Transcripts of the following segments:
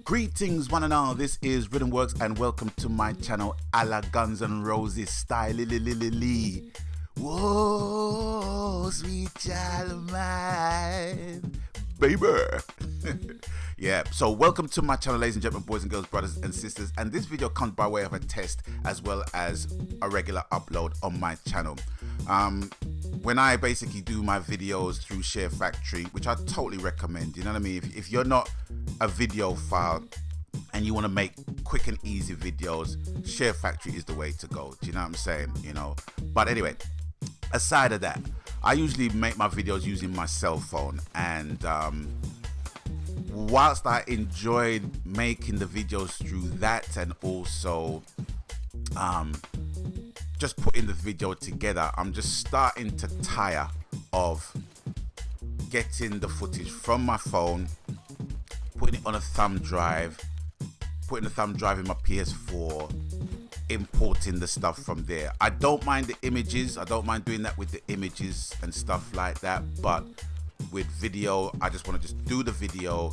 Greetings one and all, this is Rhythm Works and welcome to my channel a la Guns N' Roses style. Whoa, sweet child of mine, baby. Yeah, so welcome to my channel, ladies and gentlemen, boys and girls, brothers and sisters, and this video comes by way of a test as well as a regular upload on my channel. When I basically do my videos through SHAREfactory, which I totally recommend, you know what I mean? If you're not a video file and you want to make quick and easy videos, SHAREfactory is the way to go. Do you know what I'm saying? You know, but anyway, aside of that, I usually make my videos using my cell phone, and whilst I enjoyed making the videos through that and also just putting the video together, I'm just starting to tire of getting the footage from my phone, putting it on a thumb drive, putting the thumb drive in my PS4, importing the stuff from there. I don't mind the images, I don't mind doing that with the images and stuff like that, but with video, I just want to just do the video,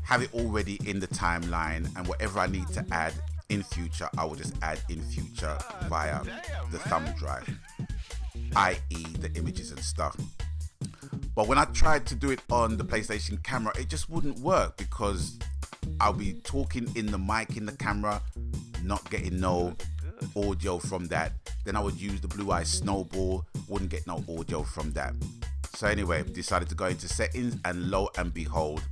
have it already in the timeline, and whatever I need to add in future, I will just add in future via the thumb drive, i.e. the images and stuff. But when I tried to do it on the PlayStation camera, it just wouldn't work because I'll be talking in the mic in the camera, not getting no audio from that. Then I would use the Blue Eye Snowball, wouldn't get no audio from that. So anyway, decided to go into settings, and lo and behold,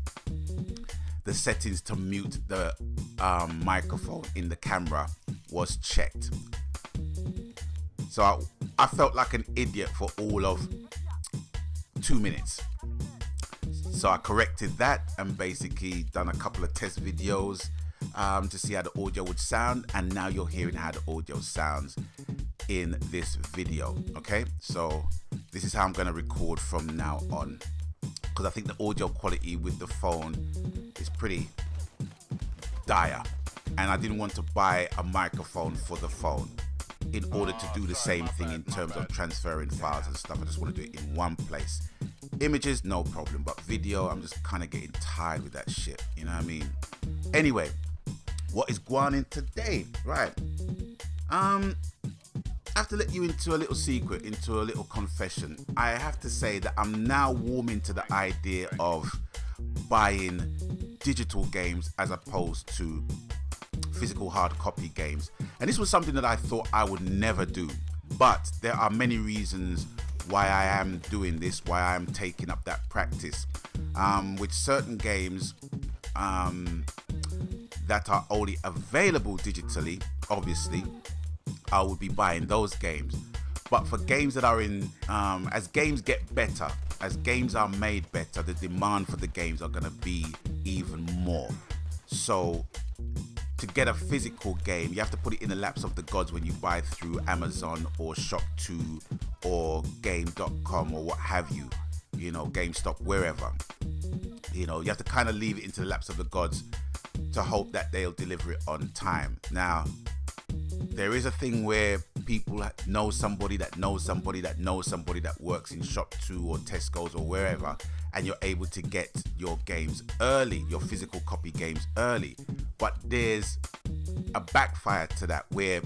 the settings to mute the microphone in the camera was checked. So I felt like an idiot for all of 2 minutes. So I corrected that and basically done a couple of test videos to see how the audio would sound, and now you're hearing how the audio sounds in this video. Okay, so this is how I'm going to record from now on, because I think the audio quality with the phone is pretty dire, and I didn't want to buy a microphone for the phone in order to do the same thing in terms of transferring files and stuff. I just want to do it in one place. Images, no problem, but video, I'm just kind of getting tired with that shit, you know what I mean? Anyway, what is going on today? Right, I have to let you into a little secret, into a little confession. I have to say that I'm now warming to the idea of buying digital games as opposed to physical hard copy games. And this was something that I thought I would never do, but there are many reasons why I am doing this, why I am taking up that practice. With certain games that are only available digitally, obviously I would be buying those games. But for games that are in, as games get better, as games are made better, the demand for the games are going to be even more. So to get a physical game, you have to put it in the laps of the gods when you buy through Amazon or Shop2 or Game.com or what have you, you know, GameStop, wherever. You know, you have to kind of leave it into the laps of the gods to hope that they'll deliver it on time. Now, there is a thing where people know somebody that knows somebody that knows somebody that works in Shop2 or Tesco's or wherever, and you're able to get your games early, your physical copy games early. But there's a backfire to that, where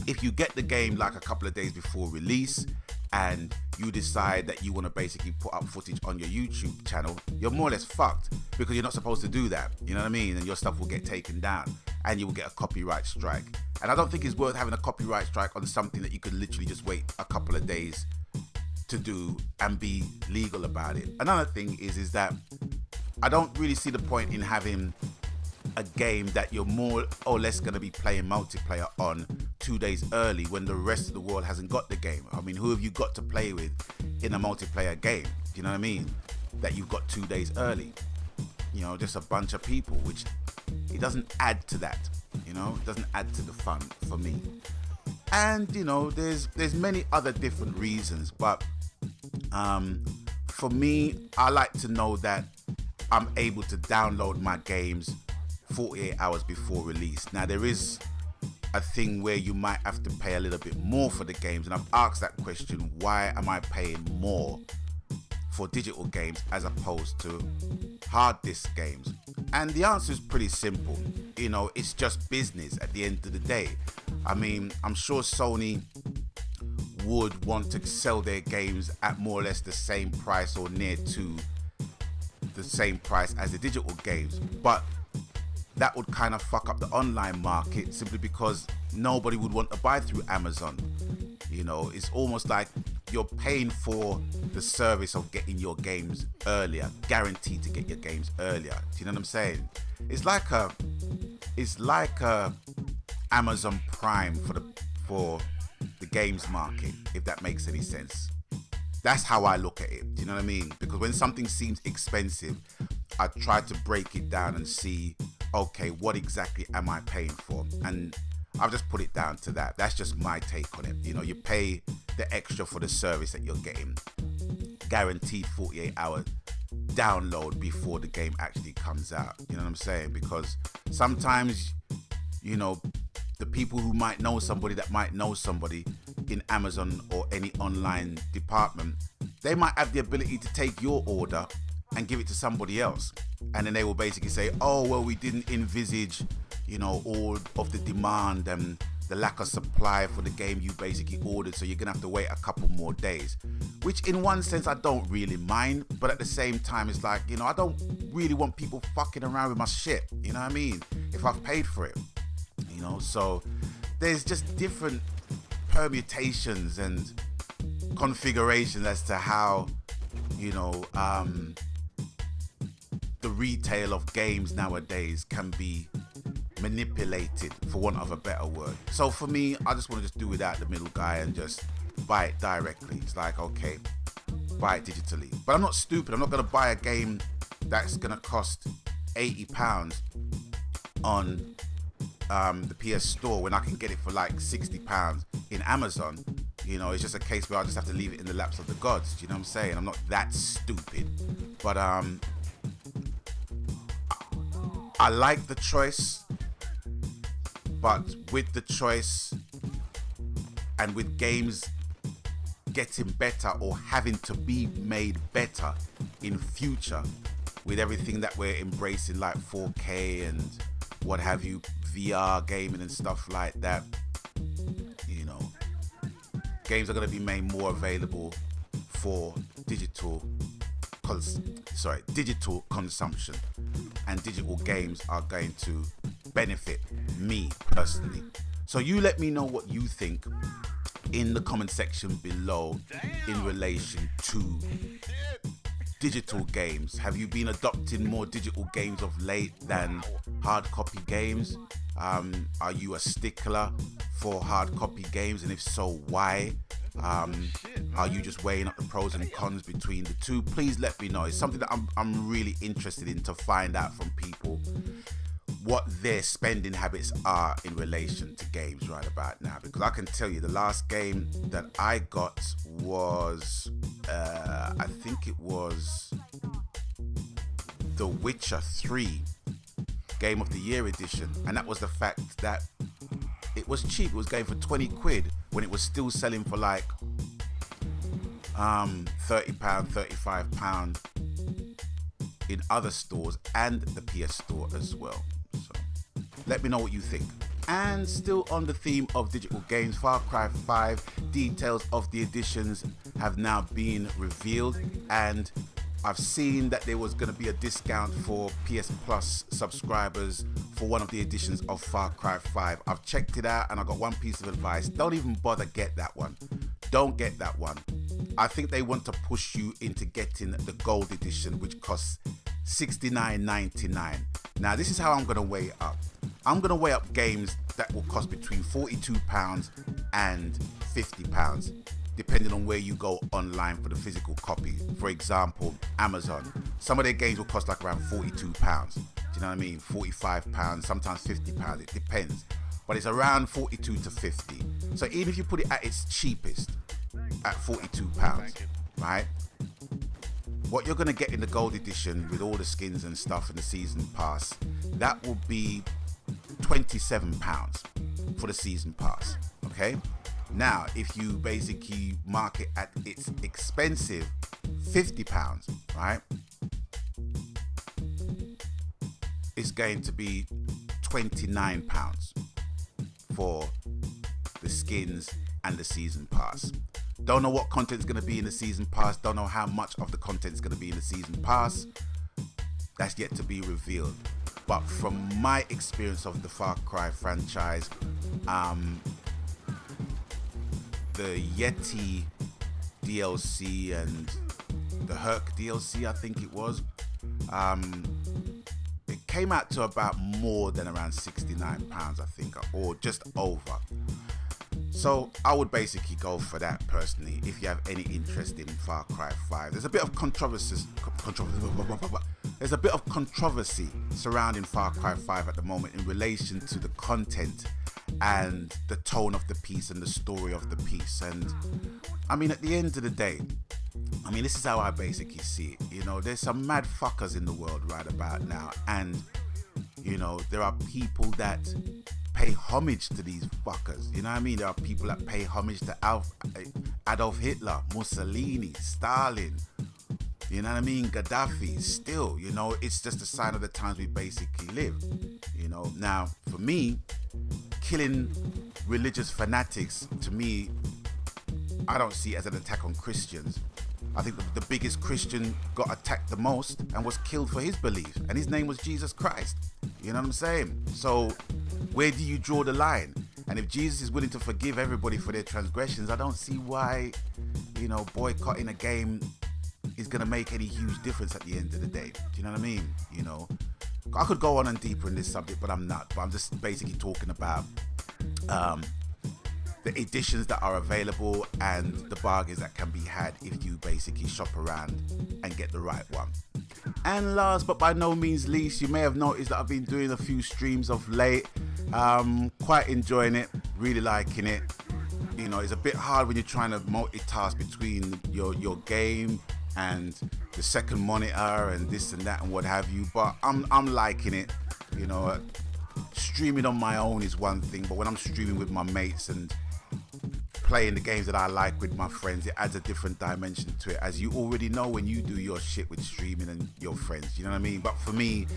if you get the game like a couple of days before release and you decide that you want to basically put up footage on your YouTube channel, you're more or less fucked, because you're not supposed to do that, you know what I mean? And your stuff will get taken down and you will get a copyright strike. And I don't think it's worth having a copyright strike on something that you could literally just wait a couple of days to do and be legal about it. Another thing is that I don't really see the point in having a game that you're more or less going to be playing multiplayer on 2 days early when the rest of the world hasn't got the game. I mean, who have you got to play with in a multiplayer game? Do you know what I mean? That you've got 2 days early. You know, just a bunch of people, which it doesn't add to that. You know, it doesn't add to the fun for me. And you know, there's many other different reasons, but for me, I like to know that I'm able to download my games 48 hours before release. Now, there is a thing where you might have to pay a little bit more for the games, and I've asked that question: why am I paying more for digital games as opposed to hard disk games? And the answer is pretty simple. You know, it's just business at the end of the day. I mean, I'm sure Sony would want to sell their games at more or less the same price or near to the same price as the digital games, but that would kind of fuck up the online market simply because nobody would want to buy through Amazon. You know, it's almost like you're paying for the service of getting your games earlier, guaranteed to get your games earlier. Do you know what I'm saying? It's like a Amazon Prime for the games market, if that makes any sense. That's how I look at it. Do you know what I mean? Because when something seems expensive, I try to break it down and see, okay, what exactly am I paying for? And I've just put it down to that. That's just my take on it. You know, you pay the extra for the service that you're getting. Guaranteed 48-hour download before the game actually comes out. You know what I'm saying? Because sometimes, you know, the people who might know somebody that might know somebody in Amazon or any online department, they might have the ability to take your order and give it to somebody else. And then they will basically say, oh, well, we didn't envisage, you know, all of the demand and the lack of supply for the game you basically ordered, so you're gonna have to wait a couple more days. Which in one sense I don't really mind, but at the same time it's like, you know, I don't really want people fucking around with my shit, you know what I mean? If I've paid for it, you know. So there's just different permutations and configurations as to how, you know, the retail of games nowadays can be manipulated, for want of a better word. So for me, I just want to just do without the middle guy and just buy it directly. It's like, okay, buy it digitally. But I'm not stupid. I'm not going to buy a game that's going to cost £80 on the PS Store when I can get it for like £60 in Amazon. You know, it's just a case where I just have to leave it in the laps of the gods. Do you know what I'm saying? I'm not that stupid. But I like the choice. But with the choice and with games getting better or having to be made better in future, with everything that we're embracing like 4K and what have you, VR gaming and stuff like that, you know, games are going to be made more available for digital consumption, and digital games are going to benefit me personally. So you let me know what you think in the comment section below in relation to digital games. Have you been adopting more digital games of late than hard copy games? Are you a stickler for hard copy games, and if so, why? Are you just weighing up the pros and cons between the two? Please let me know. It's something that I'm really interested in, to find out from people what their spending habits are in relation to games right about now. Because I can tell you, the last game that I got was I think it was The Witcher 3 Game of the Year edition, and that was the fact that it was cheap. It was going for 20 quid when it was still selling for like £30, £35 in other stores and the PS Store as well. So let me know what you think. And still on the theme of digital games, Far Cry 5, details of the editions have now been revealed, and I've seen that there was going to be a discount for PS Plus subscribers for one of the editions of Far Cry 5. I've checked it out and I got one piece of advice. Don't even bother get that one. Don't get that one. I think they want to push you into getting the gold edition, which costs $69.99. Now this is how I'm going to weigh it up. I'm going to weigh up games that will cost between £42 and £50, depending on where you go online for the physical copy. For example, Amazon. Some of their games will cost like around £42. Do you know what I mean? £45, sometimes £50. It depends. But it's around 42 to 50. So even if you put it at its cheapest, at £42, right? What you're going to get in the gold edition with all the skins and stuff and the season pass, that will be £27 for the season pass, okay? Now, if you basically mark it at its expensive £50, right? it's going to be £29 for the skins and the season pass. Don't know what content's going to be in the season pass. Don't know how much of the content's going to be in the season pass. That's yet to be revealed. But from my experience of the Far Cry franchise, the Yeti DLC and the Herc DLC, I think it was, it came out to about more than around £69, I think, or just over. So I would basically go for that personally if you have any interest in Far Cry 5. There's a bit of controversy surrounding Far Cry 5 at the moment in relation to the content and the tone of the piece and the story of the piece. And I mean, at the end of the day, I mean, this is how I basically see it. You know, there's some mad fuckers in the world right about now, and you know, there are people that pay homage to these fuckers. You know what I mean? There are people that pay homage to Adolf Hitler, Mussolini, Stalin. You know what I mean? Gaddafi. Still, you know, it's just a sign of the times we basically live. You know, now for me, killing religious fanatics, to me, I don't see it as an attack on Christians. I think the biggest Christian got attacked the most and was killed for his beliefs, and his name was Jesus Christ. You know what I'm saying? So where do you draw the line? And if Jesus is willing to forgive everybody for their transgressions, I don't see why, you know, boycotting a game is going to make any huge difference at the end of the day. Do you know what I mean? You know, I could go on and deeper in this subject, but I'm not. But I'm just basically talking about the editions that are available and the bargains that can be had if you basically shop around and get the right one. And last but by no means least, you may have noticed that I've been doing a few streams of late. Quite enjoying it, really liking it. You know, it's a bit hard when you're trying to multitask between your game and the second monitor and this and that and what have you, but I'm liking it. You know, streaming on my own is one thing, but when I'm streaming with my mates and playing the games that I like with my friends, it adds a different dimension to it, as you already know when you do your shit with streaming and your friends. You know what I mean? But for me,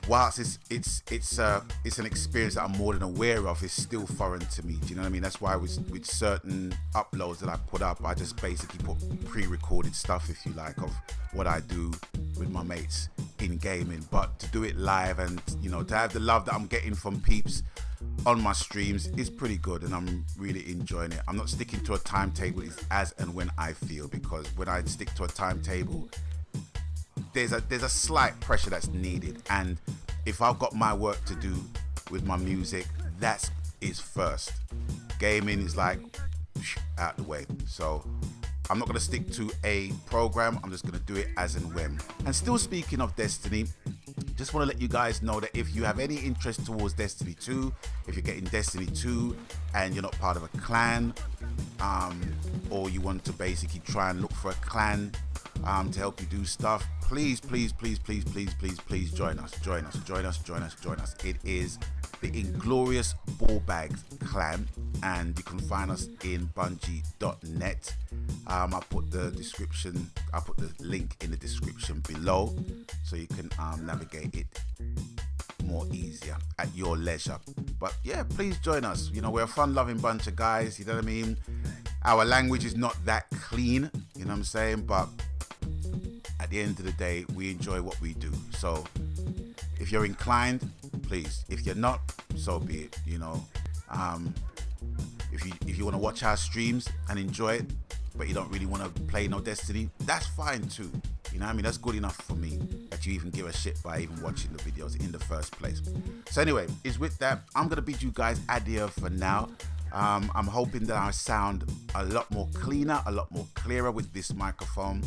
whilst it's an experience that I'm more than aware of, it's still foreign to me. Do you know what I mean? That's why with certain uploads that I put up, I just basically put pre-recorded stuff, if you like, of what I do with my mates in gaming. But to do it live and, you know, to have the love that I'm getting from peeps on my streams is pretty good, and I'm really enjoying it. I'm not sticking to a timetable. It's as and when I feel, because when I stick to a timetable, there's a slight pressure that's needed, and if I've got my work to do with my music, that is first. Gaming is like out the way. So I'm not going to stick to a program. I'm just going to do it as and when. And still speaking of Destiny, just want to let you guys know that if you have any interest towards Destiny 2, if you're getting Destiny 2 and you're not part of a clan, or you want to basically try and look for a clan to help you do stuff, please join us. It is the Inglorious Ballbags clan, and you can find us in bungie.net. I put the link in the description below, so you can navigate it more easier at your leisure. But yeah, please join us. You know, we're a fun-loving bunch of guys. You know what I mean? Our language is not that clean, you know what I'm saying? But at the end of the day, we enjoy what we do. So if you're inclined, please. If you're not, so be it. You know, if you want to watch our streams and enjoy it, but you don't really want to play no Destiny, that's fine too. You know what I mean? That's good enough for me that you even give a shit by even watching the videos in the first place. So anyway, is with that, I'm gonna bid you guys adieu for now. I'm hoping that I sound a lot more cleaner, a lot more clearer with this microphone.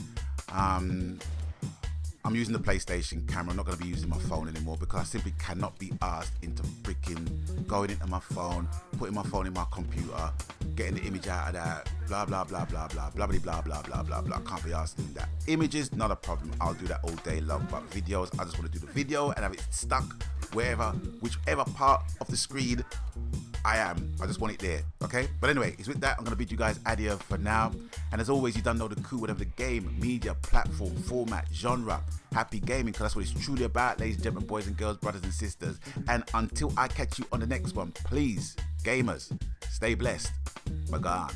I'm using the PlayStation camera. I'm not going to be using my phone anymore, because I simply cannot be asked into freaking going into my phone, putting my phone in my computer, getting the image out of that, blah blah blah blah blah blah blah blah blah blah blah blah. I can't be asked doing that. Images, not a problem. I'll do that all day long. But videos, I just want to do the video and have it stuck wherever, whichever part of the screen I am. I just want it there, okay? But anyway, it's with that, I'm going to bid you guys adieu for now. And as always, you don't know the coup, whatever the game, media, platform, format, genre, happy gaming, because that's what it's truly about, ladies and gentlemen, boys and girls, brothers and sisters. And until I catch you on the next one, please, gamers, stay blessed. Bye gone.